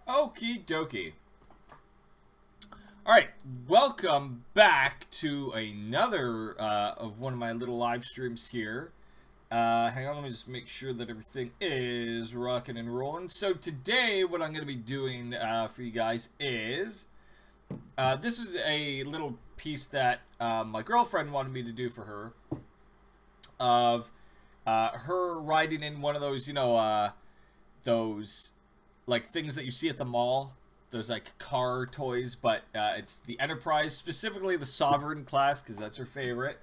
Okie dokie. Alright, welcome back to another of one of my little live streams here. Hang on, let me just make sure that everything is rocking and rolling. So today, what I'm going to be doing for you guys is... this is a little piece that my girlfriend wanted me to do for her. Of her riding in one of those, those, like, things that you see at the mall. Those, like, car toys, but it's the Enterprise, specifically the Sovereign class, because that's her favorite.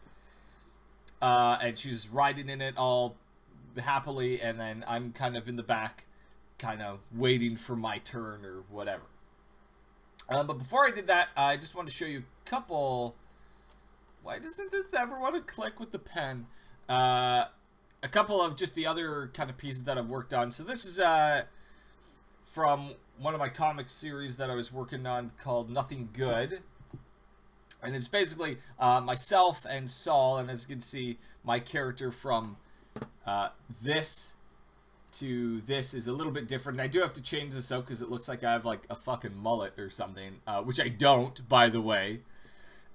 And she's riding in it all happily, and then I'm kind of in the back, kind of waiting for my turn or whatever. But before I did that, I just wanted to show you a couple... Why doesn't this ever want to click with the pen? A couple of just the other kind of pieces that I've worked on. So this is from one of my comic series that I was working on called Nothing Good. And it's basically myself and Saul, and as you can see, my character from this to this is a little bit different. And I do have to change this up because it looks like I have like a fucking mullet or something, which I don't, by the way.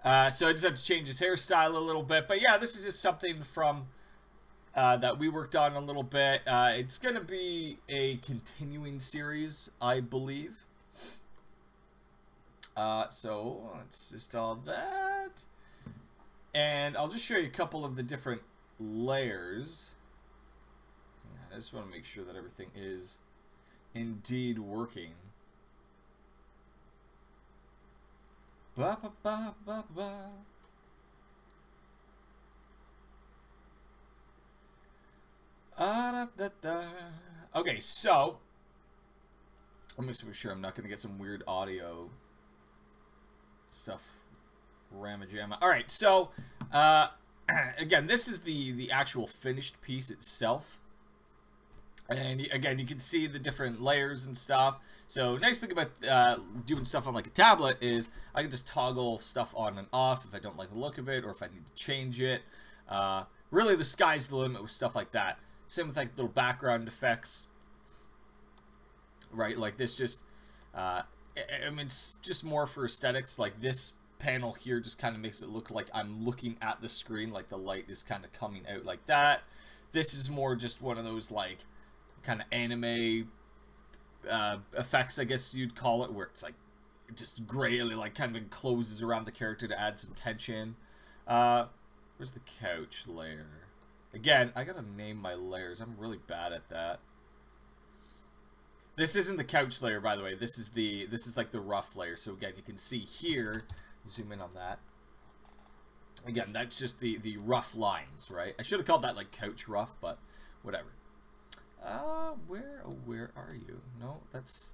So I just have to change his hairstyle a little bit. But yeah, this is just something from that we worked on a little bit. It's going to be a continuing series, I believe. So let's just all that. And I'll just show you a couple of the different layers. I just want to make sure that everything is indeed working. Ba ba ba ba ba. Da, da, da. Okay, so let me just make sure I'm not going to get some weird audio stuff. Ramajama. All right, so again, this is the actual finished piece itself. And again, you can see the different layers and stuff. So nice thing about doing stuff on like a tablet is I can just toggle stuff on and off if I don't like the look of it or if I need to change it. Really, the sky's the limit with stuff like that. Same with like little background effects, right? Like this just, I mean, it's just more for aesthetics. Like this panel here just kind of makes it look like I'm looking at the screen, like the light is kind of coming out like that. This is more just one of those like kind of anime effects, I guess you'd call it, where it's like just gray, like kind of encloses around the character to add some tension. Where's the couch layer? Again, I gotta name my layers. I'm really bad at that. This isn't the couch layer, by the way. This is like the rough layer. So again, you can see here. Zoom in on that. Again, that's just the rough lines, right? I should have called that like couch rough, but whatever. Where are you? No, that's...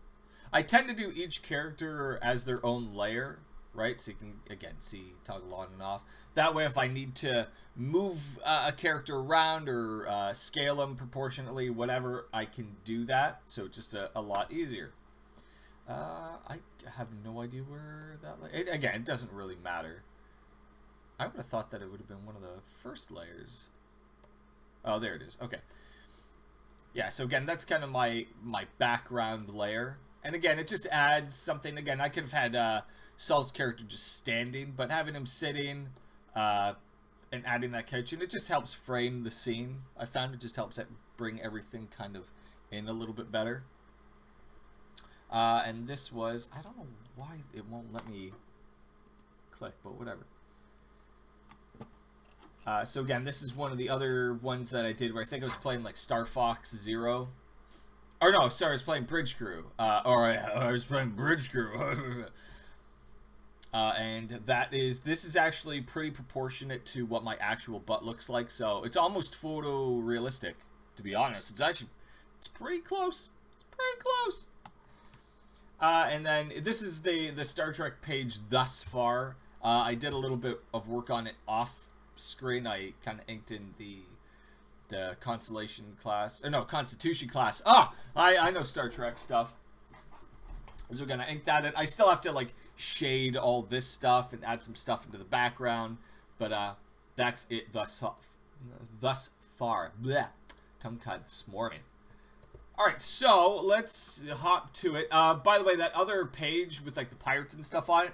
I tend to do each character as their own layer, right? So you can, again, see toggle on and off. That way, if I need to move a character around or scale them proportionately, whatever, I can do that. So it's just a lot easier. I have no idea where that layer... Again, it doesn't really matter. I would have thought that it would have been one of the first layers. Oh, there it is. Okay. Yeah, so again, that's kind of my background layer. And again, it just adds something. Again, I could have had Saul's character just standing, but having him sitting and adding that couch, and it just helps frame the scene. I found it just helps it bring everything kind of in a little bit better. And this was, I don't know why it won't let me click, but whatever. So again, this is one of the other ones that I did where I think I was playing like Star Fox Zero. Or no, sorry, I was playing Bridge Crew. I was playing Bridge Crew. And this is actually pretty proportionate to what my actual butt looks like. So it's almost photorealistic, to be honest. It's pretty close. It's pretty close. And then this is the Star Trek page thus far. I did a little bit of work on it off screen. I kind of inked in the Constellation class, or no, Constitution class. I know Star Trek stuff. So we're gonna ink that in. I still have to like shade all this stuff and add some stuff into the background, but that's it thus far. Blech. Tongue-tied this morning. Alright, so let's hop to it. By the way, that other page with like the pirates and stuff on it,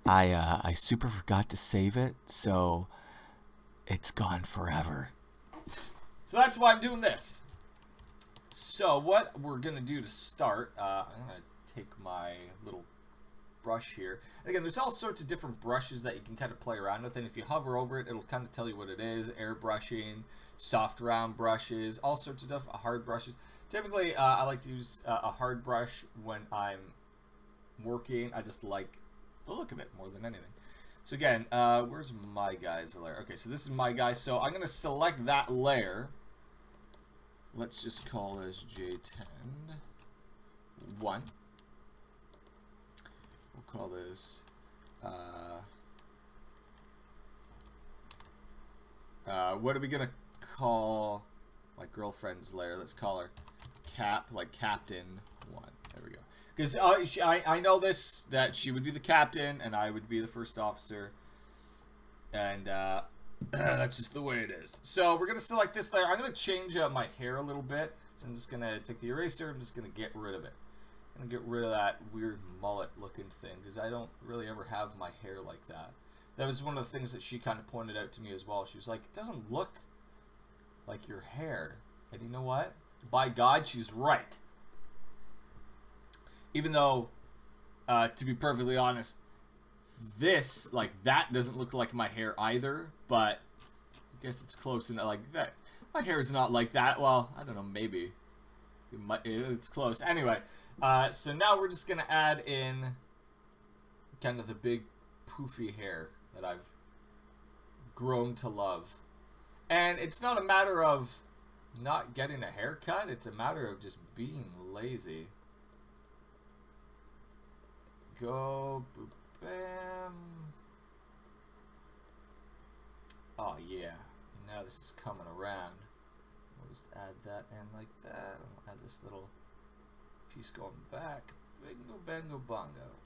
I super forgot to save it, so it's gone forever. So that's why I'm doing this. So what we're going to do to start, I'm going to take my little brush here. And again, there's all sorts of different brushes that you can kind of play around with, and if you hover over it, it'll kind of tell you what it is. Airbrushing, soft round brushes, all sorts of stuff, hard brushes. Typically, I like to use a hard brush when I'm working. I just like the look of it more than anything. So again, where's my guy's layer? Okay, so this is my guy. So I'm going to select that layer. Let's just call this J10 1. We'll call this what are we going to call my girlfriend's layer? Let's call her Cap, like Captain 1. There we go. Because I know this, that she would be the captain and I would be the first officer. And that's just the way it is. So we're going to select this layer. I'm going to change my hair a little bit. So I'm just going to take the eraser. I'm just going to get rid of it. I'm going to get rid of that weird mullet looking thing. Because I don't really ever have my hair like that. That was one of the things that she kind of pointed out to me as well. She was like, it doesn't look like your hair. And you know what? By God, she's right. Even though, to be perfectly honest, this, like, that doesn't look like my hair either, but I guess it's close enough. Like, that, my hair is not like that. Well, I don't know, maybe. It's close. Anyway, so now we're just going to add in kind of the big poofy hair that I've grown to love. And it's not a matter of not getting a haircut, it's a matter of just being lazy. Go, boop, bam. Oh yeah, now this is coming around. We'll just add that in like that, and we'll add this little piece going back. Bingo, bango, bongo.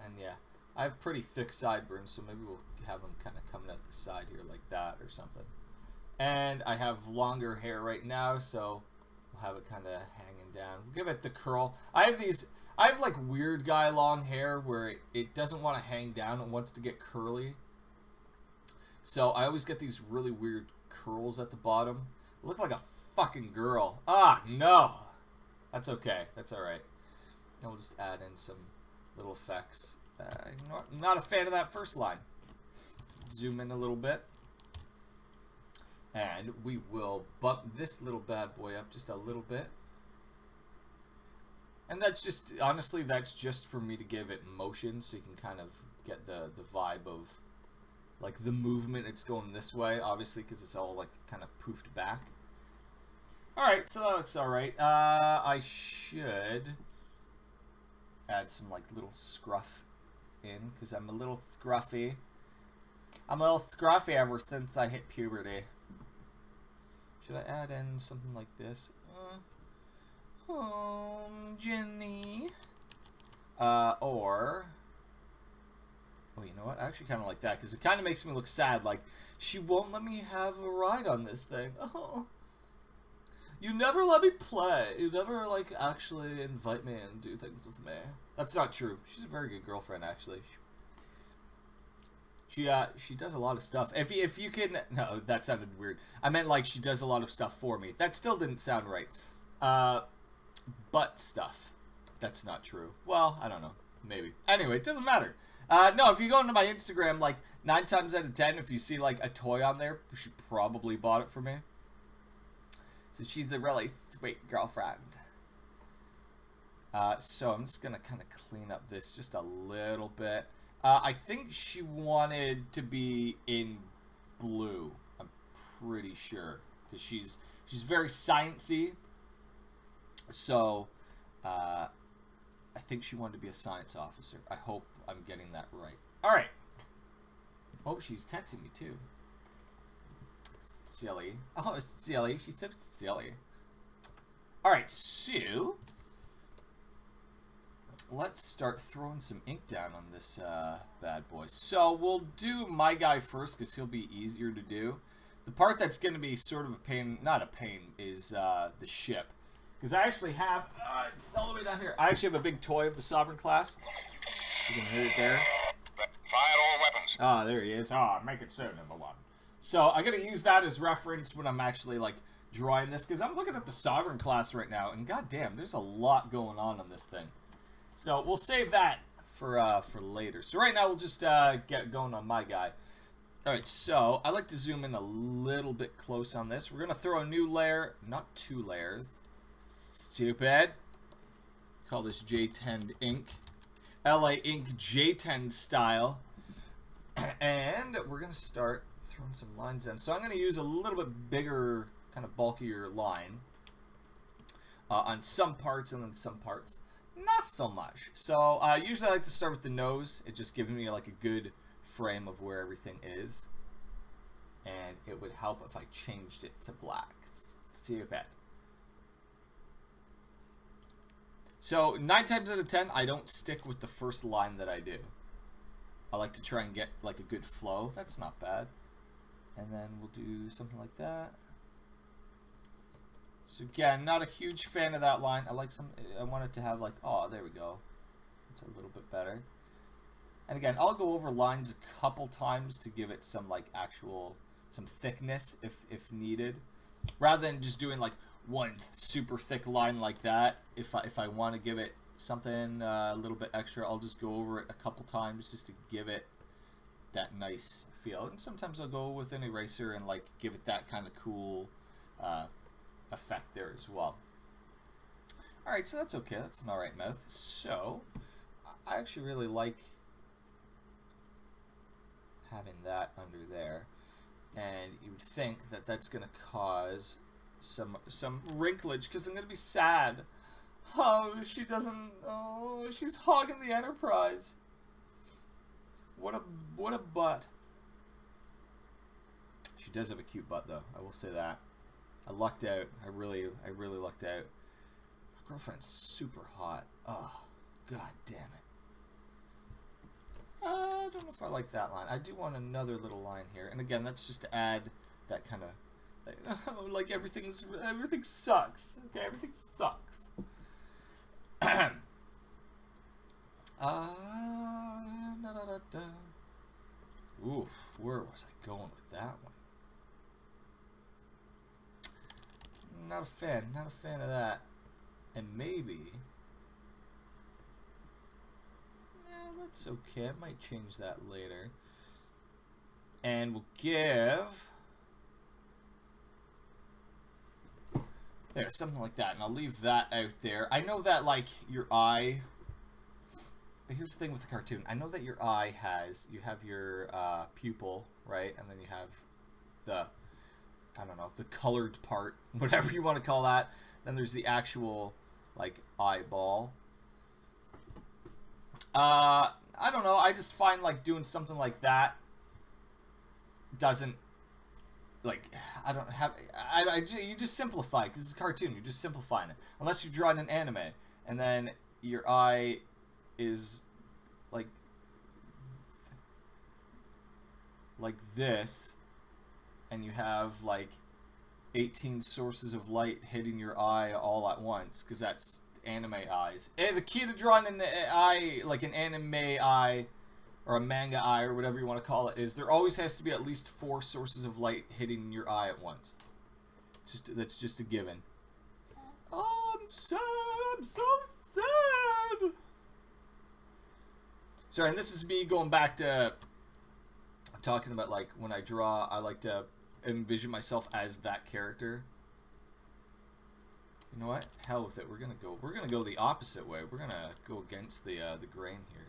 And yeah, I have pretty thick sideburns, so maybe we'll have them kind of coming out the side here like that or something. And I have longer hair right now, so we'll have it kind of hanging down. We'll give it the curl. I have like weird guy long hair where it doesn't want to hang down. It wants to get curly. So I always get these really weird curls at the bottom. I look like a fucking girl. Ah, no. That's okay. That's alright. And we'll just add in some little effects. I'm not a fan of that first line. Zoom in a little bit. And we will bump this little bad boy up just a little bit. And that's just, honestly, that's just for me to give it motion so you can kind of get the vibe of, like, the movement. It's going this way, obviously, because it's all, like, kind of poofed back. Alright, so that looks alright. I should add some, like, little scruff in, because I'm a little scruffy. I'm a little scruffy ever since I hit puberty. Should I add in something like this? Jenny. Or... Oh, you know what? I actually kind of like that, because it kind of makes me look sad. Like, she won't let me have a ride on this thing. Oh. You never let me play. You never, like, actually invite me and do things with me. That's not true. She's a very good girlfriend, actually. She does a lot of stuff. If you can... No, that sounded weird. I meant, like, she does a lot of stuff for me. That still didn't sound right. Butt stuff. That's not true. Well, I don't know. Maybe. Anyway, it doesn't matter. No, if you go into my Instagram, like, 9 times out of 10, if you see, like, a toy on there, she probably bought it for me. So she's the really sweet girlfriend. So I'm just going to kind of clean up this just a little bit. I think she wanted to be in blue. I'm pretty sure. Because she's very sciencey. So, I think she wanted to be a science officer. I hope I'm getting that right. Alright. Oh, she's texting me too. Silly. Oh, silly. She's so silly. Alright, so... let's start throwing some ink down on this bad boy. So we'll do my guy first because he'll be easier to do. The part that's going to be sort of a pain, not a pain, is the ship. Because I actually have, it's all the way down here. I actually have a big toy of the Sovereign class. You can hear it there. Fire all weapons. Ah, there he is. Ah, make it so, number one. So I'm going to use that as reference when I'm actually, like, drawing this. Because I'm looking at the Sovereign class right now. And goddamn, there's a lot going on this thing. So we'll save that for later. So right now we'll just get going on my guy. Alright, so I like to zoom in a little bit close on this. We're going to throw a new layer. Not 2 layers. Stupid. Call this J10 ink. LA Ink J10 style. And we're going to start throwing some lines in. So I'm going to use a little bit bigger, kind of bulkier line on some parts, and then some parts not so much. So usually I like to start with the nose. It just gives me like a good frame of where everything is. And it would help if I changed it to black. Stupid. So 9 times out of 10, I don't stick with the first line that I do. I like to try and get like a good flow. That's not bad. And then we'll do something like that. So again, not a huge fan of that line. I want it to have like, oh, there we go. It's a little bit better. And again, I'll go over lines a couple times to give it some like some thickness if needed. Rather than just doing like one super thick line like that. If I want to give it something a little bit extra, I'll just go over it a couple times just to give it that nice feel. And sometimes I'll go with an eraser and like give it that kind of cool effect there as well. Alright, so that's okay. That's an alright mouth. So I actually really like having that under there. And you would think that that's going to cause some wrinklage, because I'm going to be sad. Oh, she doesn't. Oh, she's hogging the Enterprise. What a butt. She does have a cute butt, though. I will say that. I lucked out. I really lucked out. My girlfriend's super hot. Oh, god damn it. I don't know if I like that line. I do want another little line here, and again, that's just to add that kind of like everything sucks. Okay, everything sucks. Oof, where was I going with that one? Not a fan of that. And maybe, that's okay. I might change that later. And we'll give there, something like that, and I'll leave that out there. I know that, like, your eye, but here's the thing with the cartoon. I know that your eye you have your pupil, right? And then you have the, I don't know, the colored part, whatever you want to call that. Then there's the actual, like, eyeball. I don't know. I just find, like, doing something like that doesn't, like, I don't have, you just simplify, because it's a cartoon. You're just simplifying it. Unless you draw in an anime, and then your eye is, like this, and you have, like, 18 sources of light hitting your eye all at once, because that's anime eyes. And the key to drawing an eye, like an anime eye, or a manga eye, or whatever you want to call it, is there always has to be at least 4 sources of light hitting your eye at once. That's just a given. Oh, I'm sad. I'm so sad. Sorry, and this is me going back to talking about, like, when I draw, I like to envision myself as that character. You know what? Hell with it. We're gonna go the opposite way. We're gonna go against the grain here.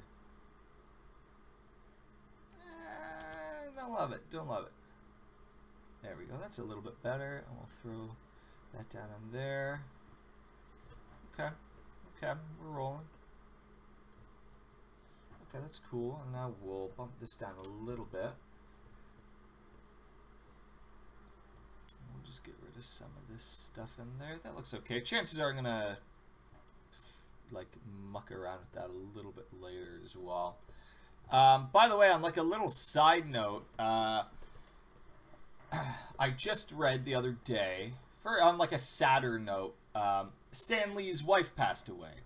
Don't love it. Don't love it. There we go. That's a little bit better. And we'll throw that down in there. Okay. Okay. We're rolling. Okay, that's cool. And now we'll bump this down a little bit. We'll just get rid of some of this stuff in there. That looks okay. Chances are I'm gonna, like, muck around with that a little bit later as well. By the way, on, like, a little side note, I just read the other day, on, like, a sadder note, Stan Lee's wife passed away,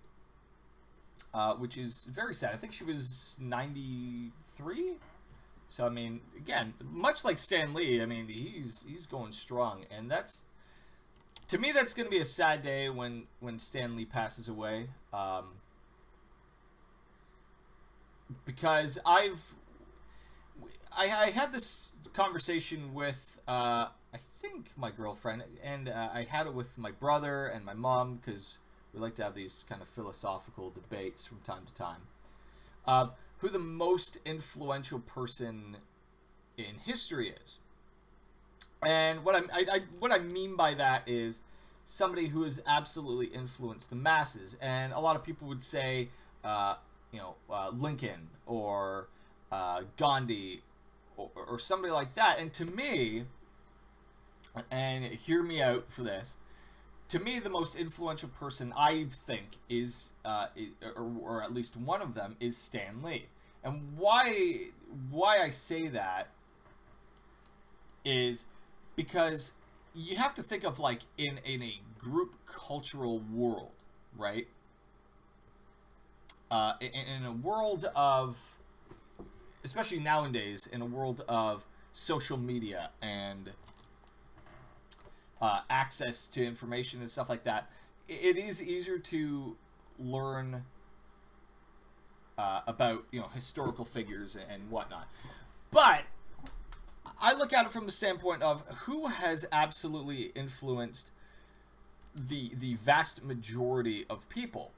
which is very sad. I think she was 93. So I mean, again, much like Stan Lee, I mean, he's going strong, and that's, to me, that's going to be a sad day when Stan Lee passes away, because I had this conversation with I think my girlfriend, and I had it with my brother and my mom, because we like to have these kind of philosophical debates from time to time. Who the most influential person in history is. And what I mean by that is somebody who has absolutely influenced the masses. And a lot of people would say, Lincoln or Gandhi or somebody like that. And to me, and hear me out for this, to me, the most influential person I think is, or at least one of them, is Stan Lee. And why I say that is because you have to think of, like, in a group cultural world, right? In a world of, especially nowadays, in a world of social media and access to information and stuff like that, it is easier to learn about, historical figures and whatnot. But I look at it from the standpoint of who has absolutely influenced the vast majority of people.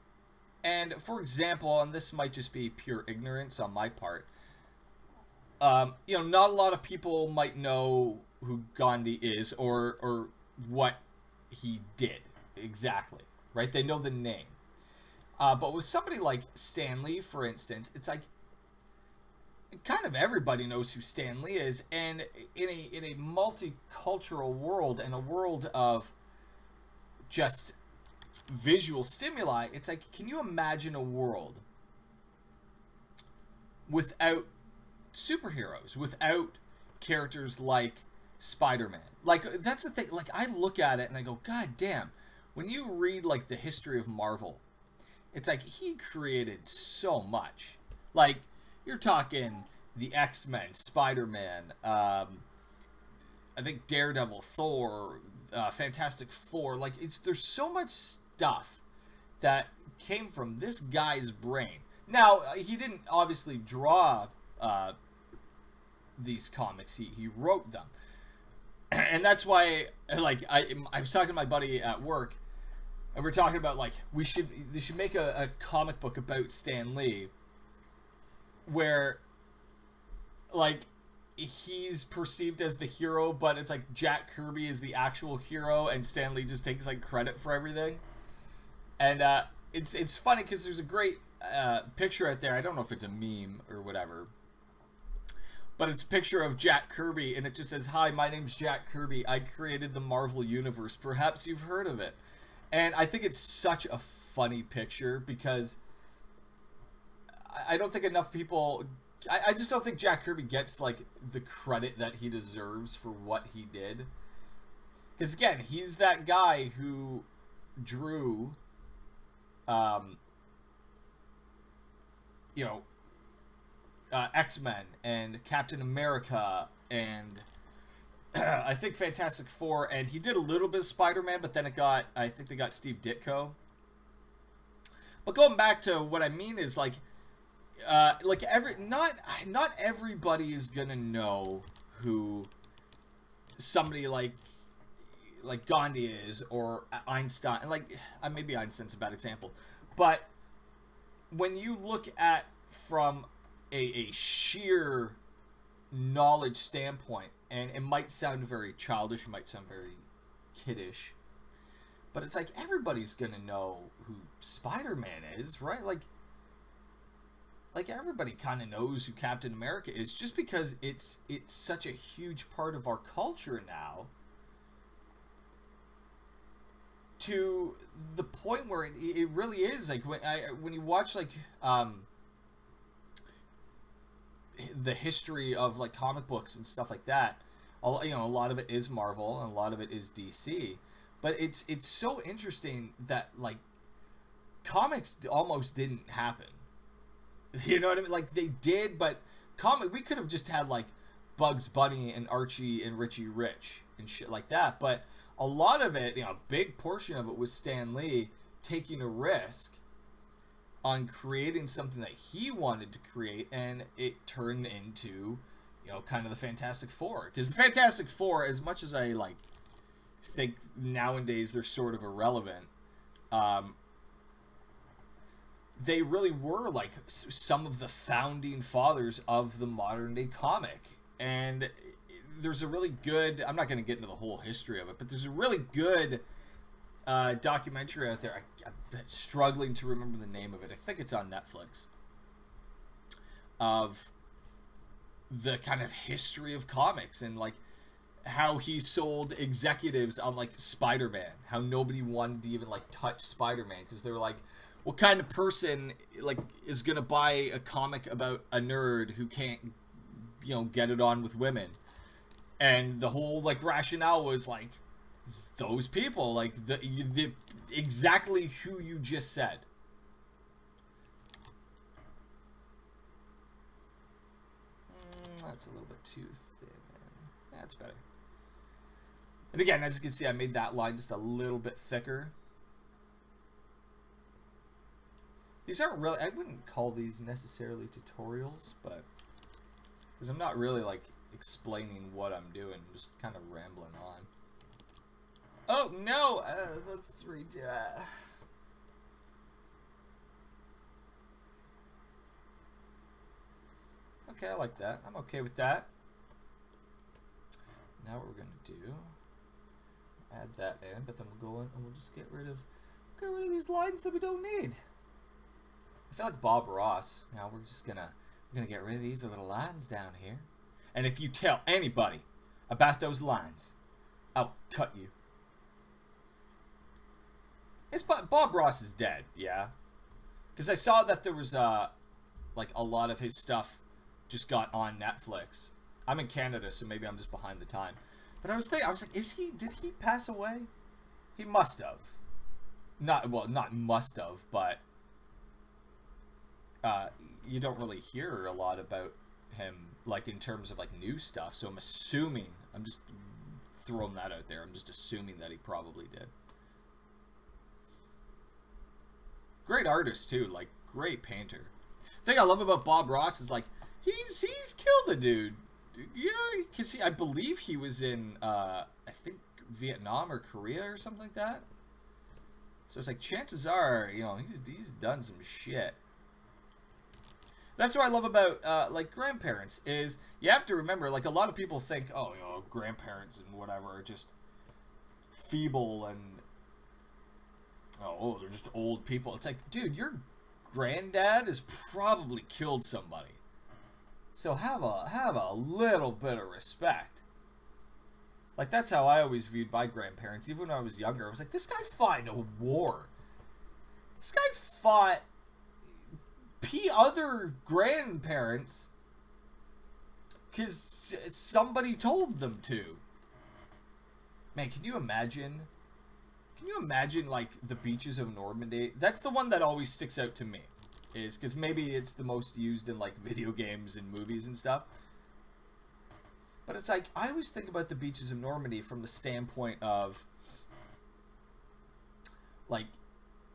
And for example, and this might just be pure ignorance on my part, not a lot of people might know who Gandhi is or what he did exactly, right? They know the name. But with somebody like Stan Lee, for instance, it's like kind of everybody knows who Stan Lee is, and in a multicultural world, in a world of just visual stimuli, it's like, can you imagine a world without superheroes, without characters like Spider-Man? Like, that's the thing. Like, I look at it and I go, God damn, when you read, like, the history of Marvel, it's like he created so much. Like, you're talking the X-Men, Spider-Man, I think Daredevil, Thor, Fantastic Four. Like, there's so much stuff that came from this guy's brain. Now, he didn't obviously draw these comics. He wrote them. And that's why, like, I was talking to my buddy at work, and we're talking about, like, they should make a comic book about Stan Lee, where, like, he's perceived as the hero, but it's like Jack Kirby is the actual hero, and Stan Lee just takes, like, credit for everything. And it's funny because there's a great picture out there. I don't know if it's a meme or whatever, but it's a picture of Jack Kirby, and it just says, "Hi, my name's Jack Kirby. I created the Marvel Universe. Perhaps you've heard of it." And I think it's such a funny picture because I don't think enough people... I just don't think Jack Kirby gets, like, the credit that he deserves for what he did. Because, again, he's that guy who drew, X-Men and Captain America and I think Fantastic Four, and he did a little bit of Spider-Man, but then I think they got Steve Ditko. But going back to what I mean is, like, not everybody is gonna know who somebody like Gandhi is, or Einstein. Like, maybe Einstein's a bad example, but when you look at from a sheer knowledge standpoint, and it might sound very childish, it might sound very kiddish, but it's like everybody's gonna know who Spider-Man is, right? Like everybody kind of knows who Captain America is, just because it's such a huge part of our culture now, to the point where it really is, like, when you watch, like, the history of, like, comic books and stuff like that, a lot of it is Marvel and a lot of it is DC, But it's so interesting that, like, comics almost didn't happen. You know what I mean? Like, they did, but we could have just had, like, Bugs Bunny and Archie and Richie Rich and shit like that. But a lot of it, a big portion of it was Stan Lee taking a risk on creating something that he wanted to create, and it turned into, kind of the Fantastic Four. Because the Fantastic Four, as much as I, like, think nowadays they're sort of irrelevant, they really were, like, some of the founding fathers of the modern day comic. And there's a really good, I'm not going to get into the whole history of it, but there's a really good documentary out there. I'm struggling to remember the name of it. I think it's on Netflix, of the kind of history of comics, and, like, how he sold executives on, like, Spider-Man, how nobody wanted to even, like, touch Spider-Man because they were like, what kind of person, like, is gonna buy a comic about a nerd who can't, get it on with women? And the whole, like, rationale was, like, those people, like, the exactly who you just said. That's a little bit too thin. That's better. And again, as you can see, I made that line just a little bit thicker. These aren't really, I wouldn't call these necessarily tutorials, but, because I'm not really, like, explaining what I'm doing. I'm just kind of rambling on. Oh, no! Let's redo it. Okay, I like that. I'm okay with that. Now what we're going to do, add that in, but then we'll go in and we'll just get rid of these lines that we don't need. I feel like Bob Ross. We're just gonna get rid of these little lines down here. And if you tell anybody about those lines, I'll cut you. Bob Ross is dead, yeah. Because I saw that there was like, a lot of his stuff just got on Netflix. I'm in Canada, so maybe I'm just behind the time. But I was like, did he pass away? He must have. Not must have, but you don't really hear a lot about him, like, in terms of, like, new stuff. So I'm just throwing that out there. I'm just assuming that he probably did. Great artist too, like, great painter. The thing I love about Bob Ross is, like, he's killed a dude. Because I believe he was in I think Vietnam or Korea or something like that. So it's like, chances are, he's done some shit. That's what I love about, like, grandparents, is you have to remember, like, a lot of people think, oh, grandparents and whatever are just feeble and, they're just old people. It's like, dude, your granddad has probably killed somebody. So have a little bit of respect. Like, that's how I always viewed my grandparents. Even when I was younger, I was like, this guy fought in a war. This guy fought other grandparents because somebody told them to. Man, can you imagine? Can you imagine, like, the beaches of Normandy? That's the one that always sticks out to me. Is because maybe it's the most used in, like, video games and movies and stuff. But it's like, I always think about the beaches of Normandy from the standpoint of, like,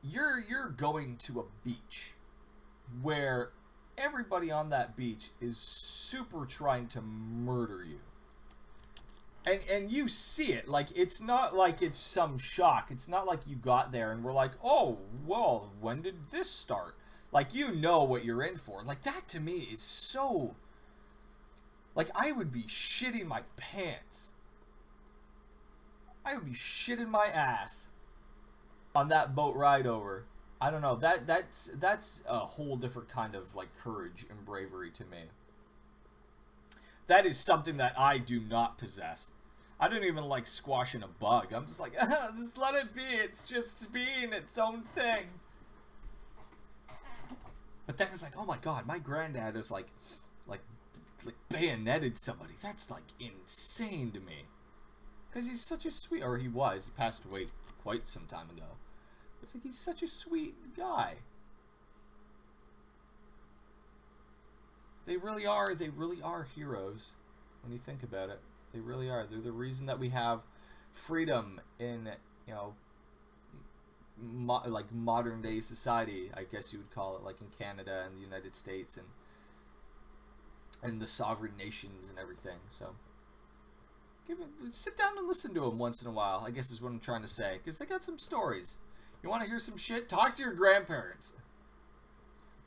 you're going to a beach where everybody on that beach is super trying to murder you. And you see it. Like, it's not like it's some shock. It's not like you got there and were like, oh, well, when did this start? Like, you know what you're in for. Like, that to me is so... Like, I would be shitting my pants. I would be shitting my ass on that boat ride over. I don't know. That's a whole different kind of, like, courage and bravery to me. That is something that I do not possess. I don't even like squashing a bug. I'm just like, just let it be. It's just being its own thing. But then it's like, oh my god, my granddad is like bayoneted somebody. That's, like, insane to me. Because he's such a sweet... Or he was. He passed away quite some time ago. It's like he's such a sweet guy. They really are heroes when you think about it. They really are. They're the reason that we have freedom in, you know, like modern day society, I guess you would call it, like in Canada and the United States and the sovereign nations and everything. So sit down and listen to them once in a while, I guess is what I'm trying to say, because they got some stories. You want to hear some shit? Talk to your grandparents.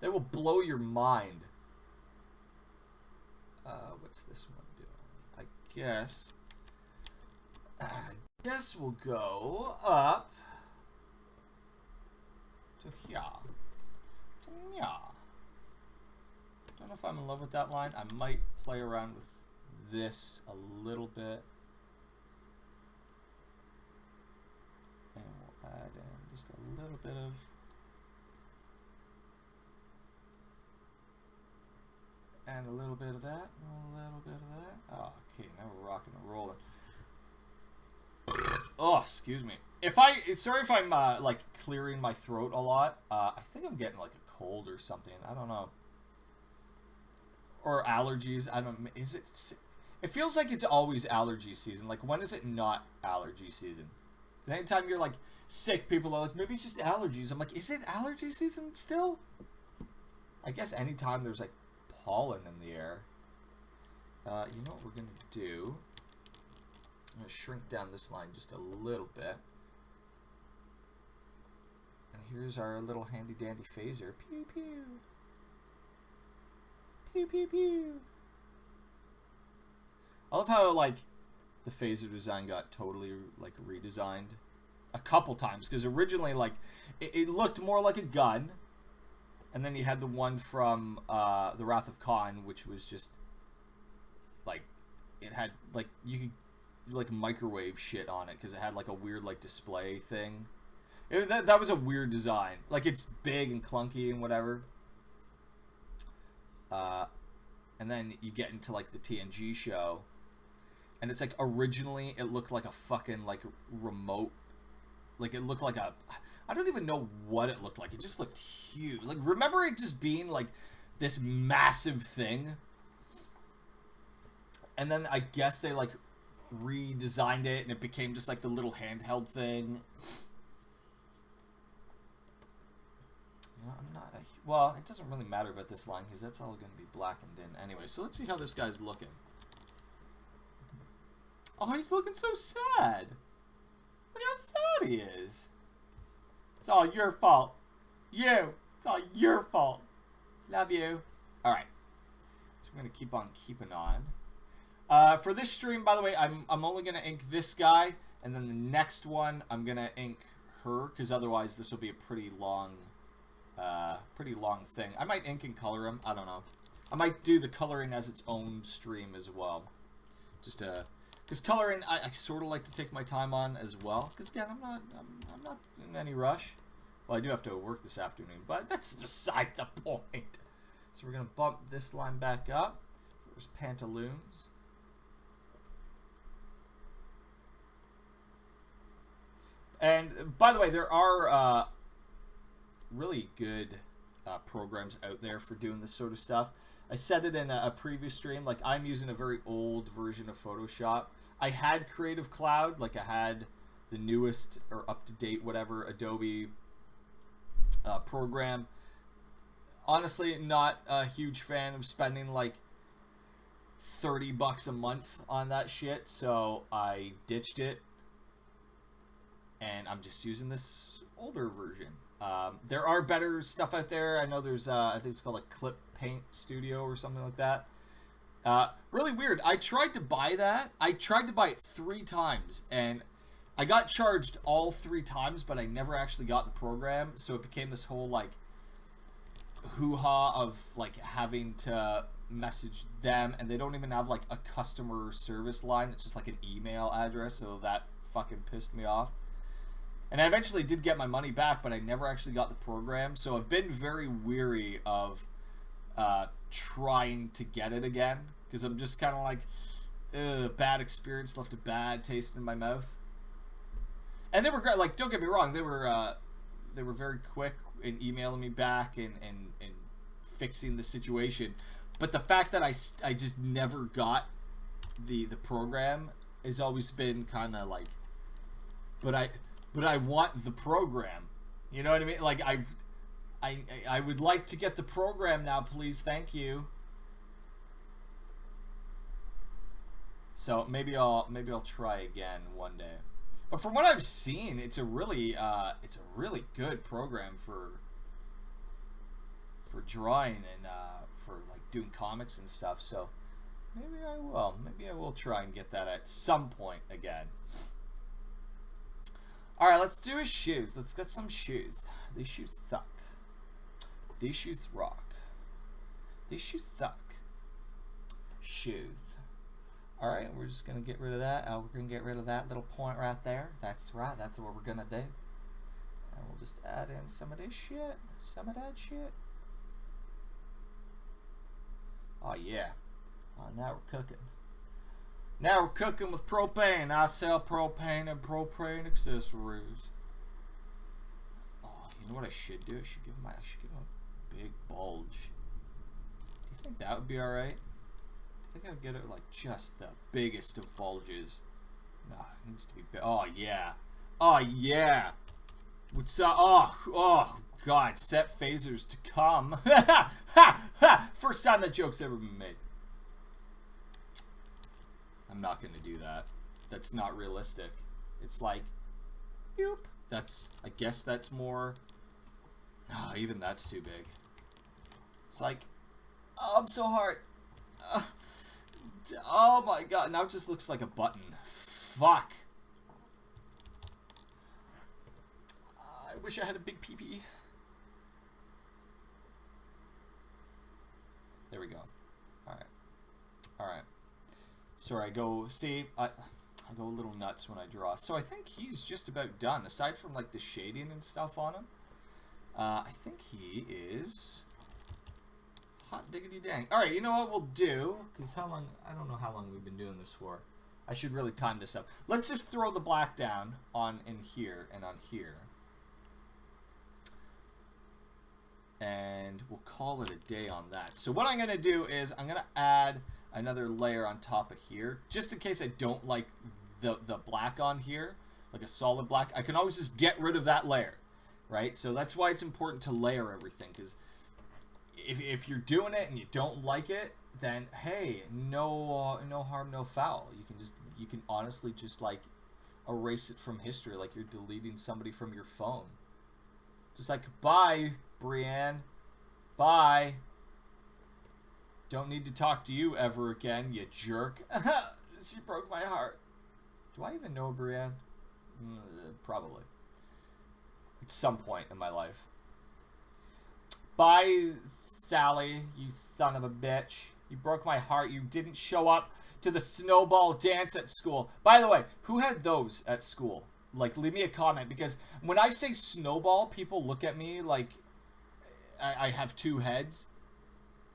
They will blow your mind. What's this one doing? I guess we'll go up to here. To here. Don't know if I'm in love with that line. I might play around with this a little bit. And we'll add in just a little bit of and a little bit of that, and a little bit of that. Oh, okay, now we're rocking and rolling. Oh, excuse me. Sorry if I'm like clearing my throat a lot. I think I'm getting like a cold or something. I don't know. Or allergies. I don't. Is it? It feels like it's always allergy season. Like, when is it not allergy season? Because anytime you're like sick, people are like, maybe it's just allergies. I'm like, is it allergy season still? I guess anytime there's like pollen in the air. You know what we're gonna do? I'm gonna shrink down this line just a little bit. And here's our little handy dandy phaser. Pew pew. Pew pew pew. I love how like the phaser design got totally like redesigned a couple times, because originally like it looked more like a gun. And then you had the one from The Wrath of Khan, which was just like, it had like, you could like microwave shit on it because it had like a weird like display thing. That was a weird design. Like, it's big and clunky and whatever. And then you get into like the TNG show, and it's like originally it looked like a fucking like remote. Like, it looked like a... I don't even know what it looked like. It just looked huge. Like, remember it just being, like, this massive thing? And then I guess they, like, redesigned it, and it became just, like, the little handheld thing. You know, I'm not a... Well, it doesn't really matter about this line, because that's all going to be blackened in anyway. So let's see how this guy's looking. Oh, he's looking so sad. Look how sad he is. It's all your fault. It's all your fault. Love you. Alright. So we're going to keep on keeping on. For this stream, by the way, I'm only going to ink this guy. And then the next one, I'm going to ink her. Because otherwise, this will be a pretty long thing. I might ink and color him. I don't know. I might do the coloring as its own stream as well. Just to... Because coloring, I sort of like to take my time on as well. Because again, I'm not in any rush. Well, I do have to work this afternoon, but that's beside the point. So we're gonna bump this line back up. There's pantaloons. And by the way, there are really good programs out there for doing this sort of stuff. I said it in a previous stream, like, I'm using a very old version of Photoshop. I had Creative Cloud, like, I had the newest or up-to-date whatever Adobe program. Honestly, not a huge fan of spending like $30 a month on that shit, so I ditched it, and I'm just using this older version. There are better stuff out there. I know there's, I think it's called like Clip Paint Studio or something like that. Really weird. I tried to buy that. I tried to buy it 3 times, and I got charged all 3 times, but I never actually got the program, so it became this whole, like, hoo-ha of, like, having to message them, and they don't even have, like, a customer service line. It's just, like, an email address, so that fucking pissed me off. And I eventually did get my money back, but I never actually got the program. So I've been very weary of trying to get it again. Because I'm just kind of like, bad experience, left a bad taste in my mouth. And they were great. Like, don't get me wrong, they were very quick in emailing me back and fixing the situation. But the fact that I just never got the program has always been kind of like, but I want the program. You know what I mean? Like, I would like to get the program now, please. Thank you. So maybe I'll try again one day. But from what I've seen, it's a really good program for drawing and for like doing comics and stuff. So maybe I will try and get that at some point again. All right, let's do his shoes. Let's get some shoes. These shoes suck. These shoes rock. These shoes suck. Shoes. Alright, we're just going to get rid of that. We're going to get rid of that little point right there. That's right. That's what we're going to do. And we'll just add in some of this shit. Some of that shit. Oh, yeah. Oh, now we're cooking. Now we're cooking with propane. I sell propane and propane accessories. Oh, you know what I should do? I should give him a big bulge. Do you think that would be alright? I think I'd get it like just the biggest of bulges. No, it needs to be big. Oh yeah. Oh yeah. What's up? Oh god. Set phasers to come. Ha ha. First time that joke's ever been made. I'm not gonna do that. That's not realistic. It's like, boop. I guess that's more. Oh, even that's too big. It's like, oh, I'm so hard. Oh my god, now it just looks like a button. Fuck. I wish I had a big pee-pee. There we go. Alright. Alright. Sorry, I go a little nuts when I draw. So I think he's just about done. Aside from like the shading and stuff on him. I think he is... hot diggity dang. Alright, you know what we'll do? Because how long... I don't know how long we've been doing this for. I should really time this up. Let's just throw the black down on in here and on here. And we'll call it a day on that. So what I'm going to do is I'm going to add another layer on top of here. Just in case I don't like the black on here. Like a solid black. I can always just get rid of that layer. Right? So that's why it's important to layer everything. Because if you're doing it and you don't like it, then hey, no harm, no foul. You can honestly just like erase it from history, like you're deleting somebody from your phone. Just like, bye, Brienne, bye. Don't need to talk to you ever again, you jerk. She broke my heart. Do I even know Brienne? Probably. At some point in my life. Bye, Sally, you son of a bitch. You broke my heart. You didn't show up to the snowball dance at school. By the way, who had those at school? Like, leave me a comment, because when I say snowball, people look at me like I have two heads.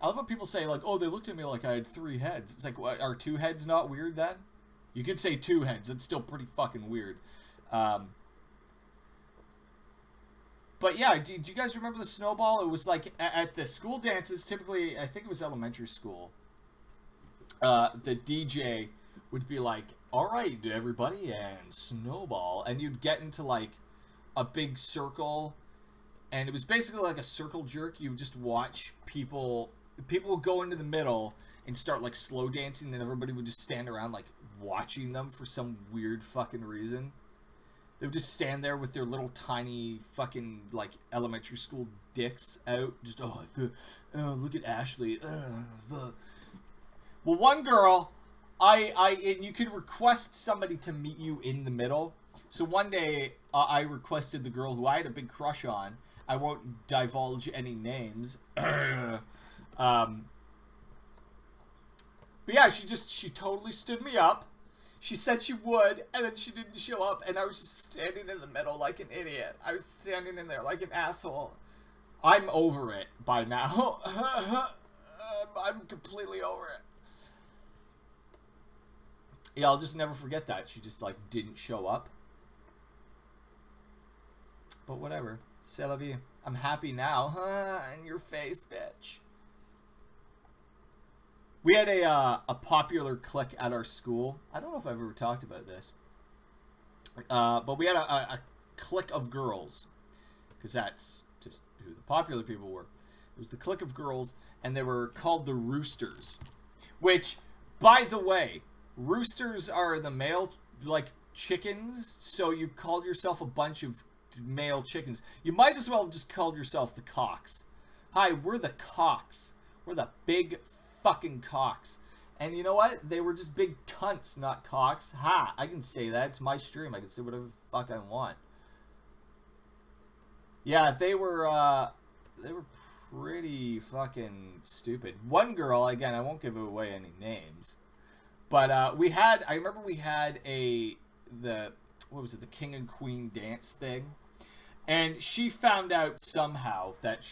I love when people say, like, oh, they looked at me like I had three heads. It's like, what, are two heads not weird then? You could say two heads. It's still pretty fucking weird. But yeah, do you guys remember the snowball? It was like at the school dances, typically, I think it was elementary school. The DJ would be like, all right, everybody, and snowball. And you'd get into like a big circle. And it was basically like a circle jerk. You would just watch people would go into the middle and start like slow dancing. And everybody would just stand around like watching them for some weird fucking reason. They would just stand there with their little tiny fucking like elementary school dicks out, just look at Ashley. Well, one girl, and you could request somebody to meet you in the middle. So one day, I requested the girl who I had a big crush on. I won't divulge any names. But yeah, she totally stood me up. She said she would, and then she didn't show up, and I was just standing in the middle like an idiot. I was standing in there like an asshole. I'm over it by now. I'm completely over it. Yeah, I'll just never forget that. She just, like, didn't show up. But whatever. C'est la vie. I'm happy now. Huh? In your face, bitch. We had a popular clique at our school. I don't know if I've ever talked about this. But we had a clique of girls. Because that's just who the popular people were. It was the clique of girls, and they were called the Roosters. Which, by the way, roosters are the male, like, chickens. So you called yourself a bunch of male chickens. You might as well have just called yourself the cocks. Hi, we're the cocks. We're the big fucking cocks. And you know what? They were just big cunts, not cocks. Ha! I can say that. It's my stream. I can say whatever the fuck I want. Yeah, they were pretty fucking stupid. One girl, again, I won't give away any names, but I remember we had the King and Queen dance thing, and she found out somehow that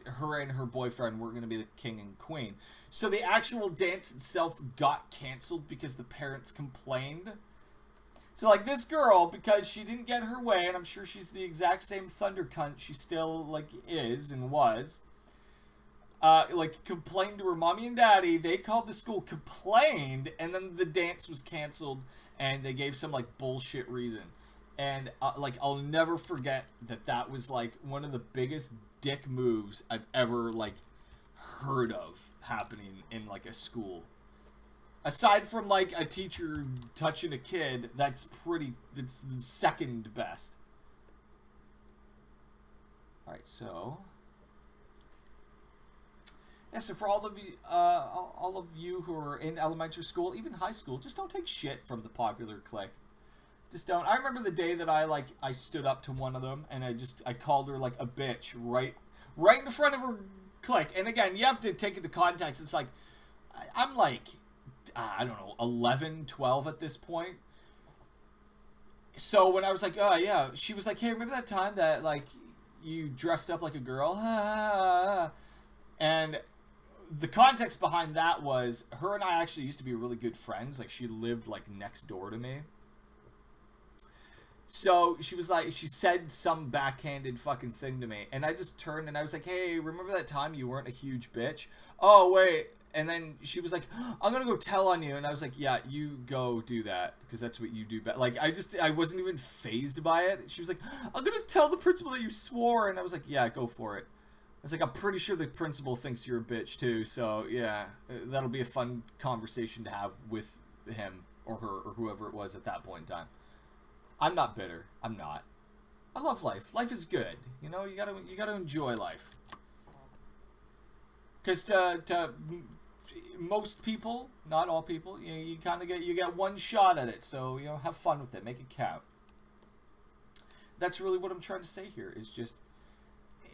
her and her boyfriend were going to be the king and queen. So the actual dance itself got canceled because the parents complained. So, like, this girl, because she didn't get her way, and I'm sure she's the exact same thunder cunt she still, like, is and was, like, complained to her mommy and daddy. They called the school, complained, and then the dance was canceled, and they gave some, like, bullshit reason. And, like, I'll never forget that was, like, one of the biggest dick moves I've ever, like, heard of happening in, like, a school. Aside from, like, a teacher touching a kid, that's the second best. Alright, so... yeah, so for all of you who are in elementary school, even high school, just don't take shit from the popular clique. Just don't. I remember the day that I stood up to one of them, and I called her, like, a bitch right in front of her clique. And again, you have to take it to context. It's like, I'm like... I don't know, 11, 12 at this point. So when I was like, oh yeah, she was like, hey, remember that time that, like, you dressed up like a girl? And the context behind that was, her and I actually used to be really good friends. Like, she lived, like, next door to me. So she was like, she said some backhanded fucking thing to me. And I just turned and I was like, hey, remember that time you weren't a huge bitch? Oh, wait. And then she was like, I'm going to go tell on you. And I was like, yeah, you go do that. Because that's what you do. Like, I wasn't even fazed by it. She was like, I'm going to tell the principal that you swore. And I was like, yeah, go for it. I was like, I'm pretty sure the principal thinks you're a bitch too. So, yeah, that'll be a fun conversation to have with him or her or whoever it was at that point in time. I'm not bitter. I'm not. I love life. Life is good. You know, you gotta enjoy life. Because to most people, not all people, you kind of get one shot at it. So, you know, have fun with it. Make it count. That's really what I'm trying to say here, is just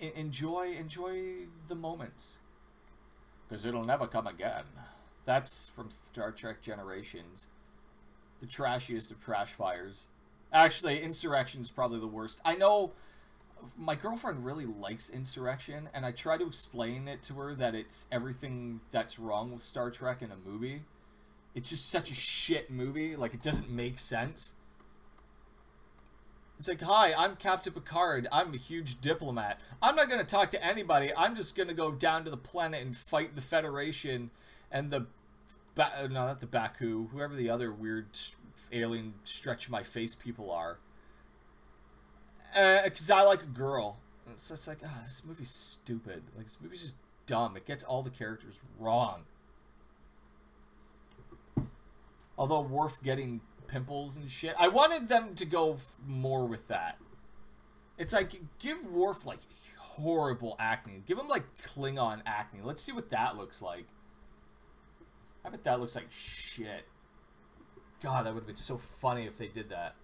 enjoy the moments. Because it'll never come again. That's from Star Trek Generations. The trashiest of trash fires. Actually, Insurrection is probably the worst. I know my girlfriend really likes Insurrection, and I try to explain it to her that it's everything that's wrong with Star Trek in a movie. It's just such a shit movie. Like, it doesn't make sense. It's like, hi, I'm Captain Picard. I'm a huge diplomat. I'm not going to talk to anybody. I'm just going to go down to the planet and fight the Federation and the... no, not the Baku. Whoever the other weird alien stretch my face people are. Because I like a girl. And it's just like, this movie's stupid. Like, this movie's just dumb. It gets all the characters wrong. Although Worf getting pimples and shit, I wanted them to go more with that. It's like, give Worf, like, horrible acne. Give him, like, Klingon acne. Let's see what that looks like. I bet that looks like shit. God, that would have been so funny if they did that.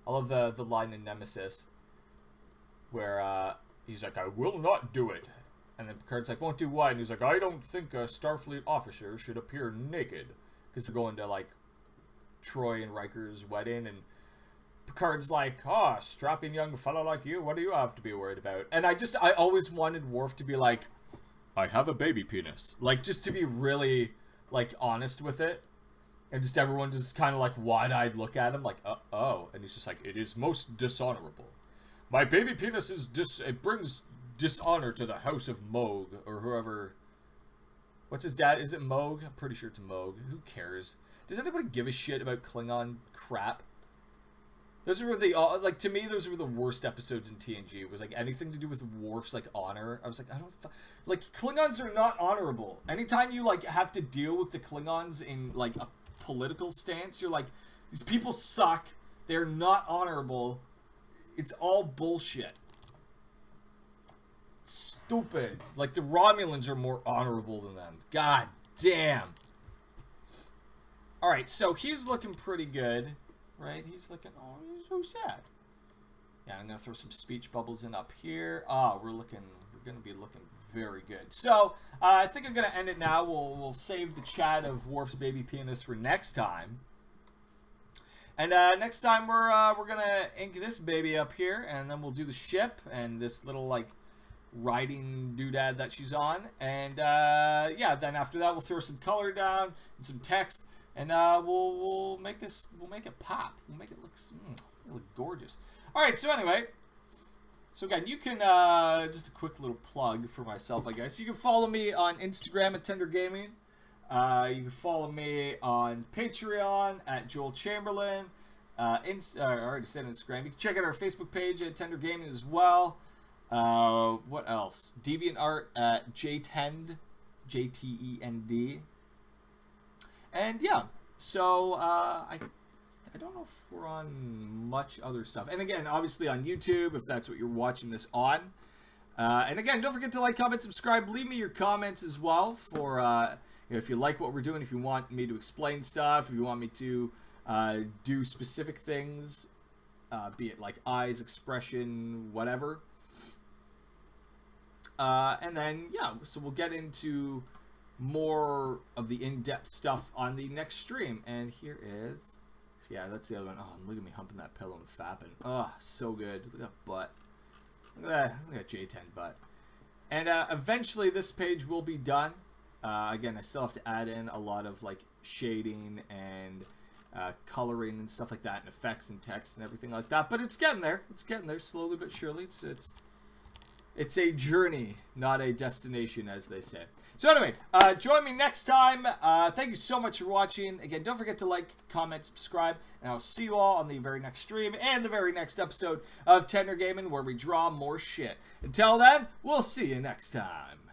I love the line in Nemesis where he's like, I will not do it. And then Picard's like, won't do what? And he's like, I don't think a Starfleet officer should appear naked. Because they're going to, like, Troy and Riker's wedding. And Picard's like, strapping young fella like you, what do you have to be worried about? And I always wanted Worf to be like, I have a baby penis. Like, just to be really, like, honest with it. And just everyone just kind of like wide-eyed look at him like, oh. And he's just like, it is most dishonorable. My baby penis it brings dishonor to the house of Moog, or whoever. What's his dad? Is it Moog? I'm pretty sure it's Moog. Who cares? Does anybody give a shit about Klingon crap? Those were the, like, to me, those were the worst episodes in TNG. It was, like, anything to do with Worf's, like, honor. I was like, like, Klingons are not honorable. Anytime you, like, have to deal with the Klingons in, like, a political stance, you're like, these people suck. They're not honorable. It's all bullshit. Stupid. Like, the Romulans are more honorable than them. God damn. Alright, so he's looking pretty good. Right? He's looking, oh, he's so sad. Yeah, I'm going to throw some speech bubbles in up here. Oh, we're going to be looking very good. So, I think I'm going to end it now. We'll save the chat of Worf's baby penis for next time. And next time we're going to ink this baby up here, and then we'll do the ship and this little, like, riding doodad that she's on. And, yeah, then after that we'll throw some color down and some text. And we'll make it pop. We'll make it look gorgeous. All right. So anyway, so again, you can just a quick little plug for myself, I guess. You can follow me on Instagram at TenderGaming. You can follow me on Patreon at Joel Chamberlain. I already said Instagram. You can check out our Facebook page at TenderGaming as well. What else? DeviantArt at JTend, JTEND. And yeah, so I don't know if we're on much other stuff. And again, obviously on YouTube, if that's what you're watching this on. And again, don't forget to like, comment, subscribe. Leave me your comments as well for if you like what we're doing, if you want me to explain stuff, if you want me to do specific things, be it like eyes, expression, whatever. And then, yeah, so we'll get into more of the in-depth stuff on the next stream. And here is, yeah, that's the other one. Oh, look at me humping that pillow and fapping. Oh, so good. Look at that butt. Look at that J10 butt. And eventually this page will be done. Again, I still have to add in a lot of like shading and coloring and stuff like that, and effects and text and everything like that. But it's getting there. It's getting there slowly but surely. It's a journey, not a destination, as they say. So anyway, join me next time. Thank you so much for watching. Again, don't forget to like, comment, subscribe, and I'll see you all on the very next stream and the very next episode of TenderGaming, where we draw more shit. Until then, we'll see you next time.